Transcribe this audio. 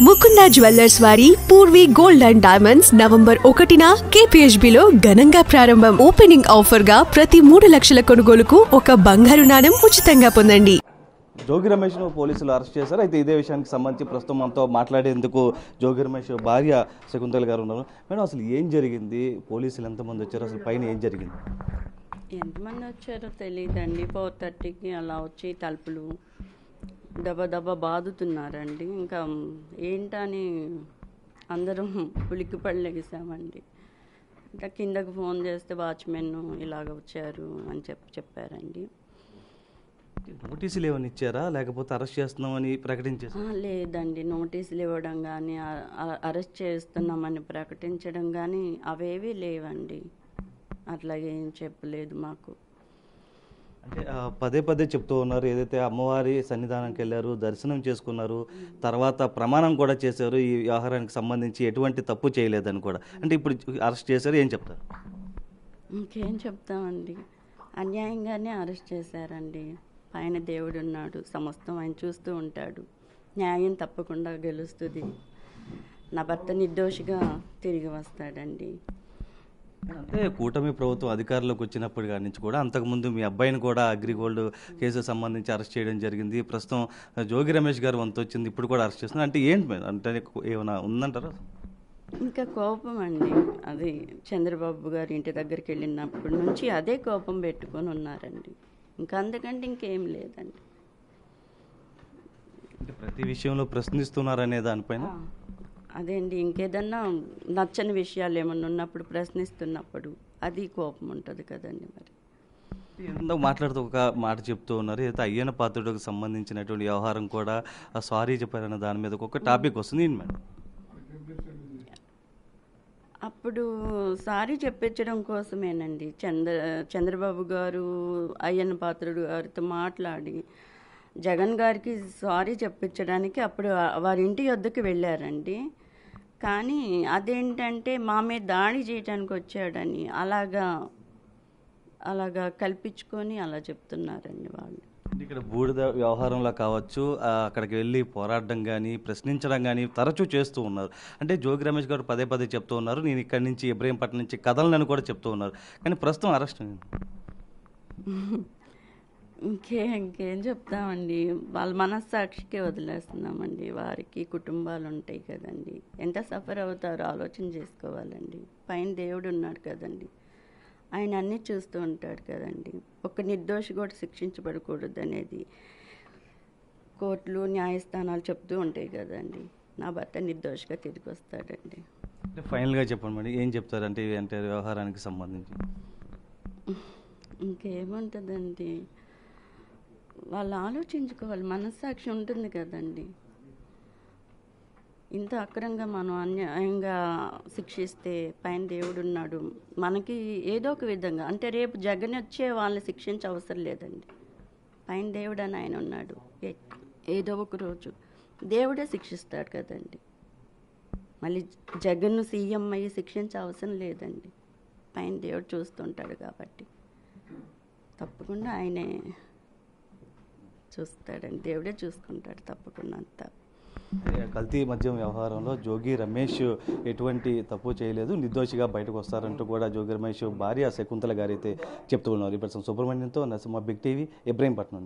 Mukunda jewellers వారి Poorvi gold and diamonds November 1న KPHBలో ఘనంగా ప్రారంభం. ఓపెనింగ్ ఆఫర్ గా ప్రతి 3 లక్షల కొనుగోలుకు ఒక బంగారు నాణెం ఉచితంగా పొందండి. జోగి రమేష్ను పోలీసులు అరెస్ట్ చేశారు. అయితే ఇదే విషయానికి సంబంధించి ప్రస్తుతం మనతో మాట్లాడేందుకు జోగి రమేష్ భార్య శకుంతల గారు ఉన్నారు. మేడం, అసలు ఏం జరిగింది? పోలీసులు ఎంతమంది వచ్చారు? అసలు పైన ఏం జరిగింది? ఎంతమంది వచ్చారో తెలియదండి. 4:30కి అలా వచ్చి తలుపులు దబ బాదుతున్నారండి. ఇంకా ఏంటని అందరం ఉలిక్కిపడి లెగిసామండి. ఇంకా కిందకు ఫోన్ చేస్తే వాచ్మెన్ ఇలాగ వచ్చారు అని చెప్పారండి. నోటీసులు ఏమైనా ఇచ్చారా, లేకపోతే అరెస్ట్ చేస్తున్నామని ప్రకటించారు? లేదండి, నోటీసులు ఇవ్వడం కానీ అరెస్ట్ చేస్తున్నామని ప్రకటించడం కానీ అవేవి లేవండి. అట్లాగే ఏం చెప్పలేదు మాకు. అంటే పదే పదే చెప్తూ ఉన్నారు, ఏదైతే అమ్మవారి సన్నిధానానికి వెళ్ళారు, దర్శనం చేసుకున్నారు, తర్వాత ప్రమాణం కూడా చేశారు, ఈ వ్యవహారానికి సంబంధించి ఎటువంటి తప్పు చేయలేదని కూడా. అంటే ఇప్పుడు అరెస్ట్ చేశారు, ఏం చెప్తారు? ఇంకేం చెప్తామండి, అన్యాయంగానే అరెస్ట్ చేశారండి. పైన దేవుడు ఉన్నాడు, సమస్తం ఆయన చూస్తూ ఉంటాడు. న్యాయం తప్పకుండా గెలుస్తుంది. నా భర్త నిర్దోషిగా తిరిగి వస్తాడండి. అంటే కూటమి ప్రభుత్వం అధికారంలోకి వచ్చినప్పటి కాడి నుంచి కూడా అంతకుముందు మీ అబ్బాయిని కూడా అగ్రిగోల్డ్ కేసు సంబంధించి అరెస్ట్ చేయడం జరిగింది. ప్రస్తుతం జోగి రమేష్ గారు వంతు వచ్చింది, ఇప్పుడు కూడా అరెస్ట్ చేస్తున్నారు. అంటే ఏంటి మేడం, అంటే ఏమైనా ఉందంటారా? ఇంకా కోపం అండి, అది చంద్రబాబు గారి ఇంటి దగ్గరికి వెళ్ళినప్పటి నుంచి అదే కోపం పెట్టుకొని ఉన్నారండి. ఇంకా అంతకంటే ఇంకేం లేదండి. అంటే ప్రతి విషయంలో ప్రశ్నిస్తున్నారనే దానిపైన అదే అండి, ఇంకేదన్నా నచ్చని విషయాలు ఏమన్నా ఉన్నప్పుడు ప్రశ్నిస్తున్నప్పుడు అది కోపం ఉంటుంది కదండి. మరి ఎందుకు మాట్లాడుతూ ఒక మాట చెప్తూ ఉన్నారు, అయితే అయ్యన్న పాత్రుడికి సంబంధించినటువంటి వ్యవహారం కూడా సారీ చెప్పారన్న దాని మీద ఒక టాపిక్ వస్తుంది మేడం. అప్పుడు సారీ చెప్పించడం కోసమేనండి చంద్రబాబు గారు అయ్యన్న పాత్రుడు గారితో మాట్లాడి జగన్ గారికి సారీ చెప్పించడానికి అప్పుడు వారి ఇంటి వద్దకు వెళ్ళారండి. కానీ అదేంటంటే మా మీద దాడి చేయడానికి వచ్చాడని అలాగా కల్పించుకొని అలా చెప్తున్నారండి వాళ్ళు. ఇక్కడ బూడిద వ్యవహారంలో కావచ్చు, అక్కడికి వెళ్ళి పోరాడడం కానీ ప్రశ్నించడం కానీ తరచూ చేస్తూ ఉన్నారు. అంటే జోగి రమేష్ గారు పదే పదే చెప్తూ ఉన్నారు, నేను ఇక్కడి నుంచి ఇబ్రహీంపట్నం నుంచి కదలనని కూడా చెప్తూ ఉన్నారు. కానీ ప్రస్తుతం అరెస్ట్ ఇంకేం చెప్తామండి, వాళ్ళ మనస్సాక్షికే వదిలేస్తున్నామండి. వారికి కుటుంబాలు ఉంటాయి కదండి, ఎంత సఫర్ అవుతారో ఆలోచన చేసుకోవాలండి. పైన దేవుడు ఉన్నాడు కదండి, ఆయన అన్నీ చూస్తూ ఉంటాడు కదండి. ఒక నిర్దోషి కూడా శిక్షించబడకూడదు అనేది కోర్టులు న్యాయస్థానాలు చెప్తూ ఉంటాయి కదండి. నా భర్త నిర్దోషిగా తిరిగి వస్తాడండి. ఫైనల్గా చెప్పండి మేడం, ఏం చెప్తారంటే అంటే వ్యవహారానికి సంబంధించి? ఇంకేముంటుందండి, వాళ్ళు ఆలోచించుకోవాలి, మనస్సాక్షి ఉంటుంది కదండి. ఇంత అక్రంగా మనం అన్యాయంగా శిక్షిస్తే పైన దేవుడు ఉన్నాడు, మనకి ఏదో ఒక విధంగా, అంటే రేపు జగన్ వచ్చే వాళ్ళని శిక్షించే అవసరం లేదండి. పైన దేవుడు అని ఆయన ఉన్నాడు, ఏదో ఒక రోజు దేవుడే శిక్షిస్తాడు కదండి. మళ్ళీ జగన్ను సీఎం అయ్యి శిక్షించే అవసరం లేదండి. పైన దేవుడు చూస్తుంటాడు కాబట్టి తప్పకుండా ఆయనే చూస్తాడండి, దేవుడే చూసుకుంటాడు తప్పకుండా అంతా. కల్తీ మద్యం వ్యవహారంలో జోగి రమేష్ ఎటువంటి తప్పు చేయలేదు, నిర్దోషిగా బయటకు వస్తారంటూ కూడా జోగి రమేష్ భార్య శకుంతల గారు అయితే చెప్తూ ఉన్నారు. ఇప్పుడు సుబ్రహ్మణ్యంతో నరసింహ, బిగ్ టీవీ, ఇబ్రహీంపట్నం.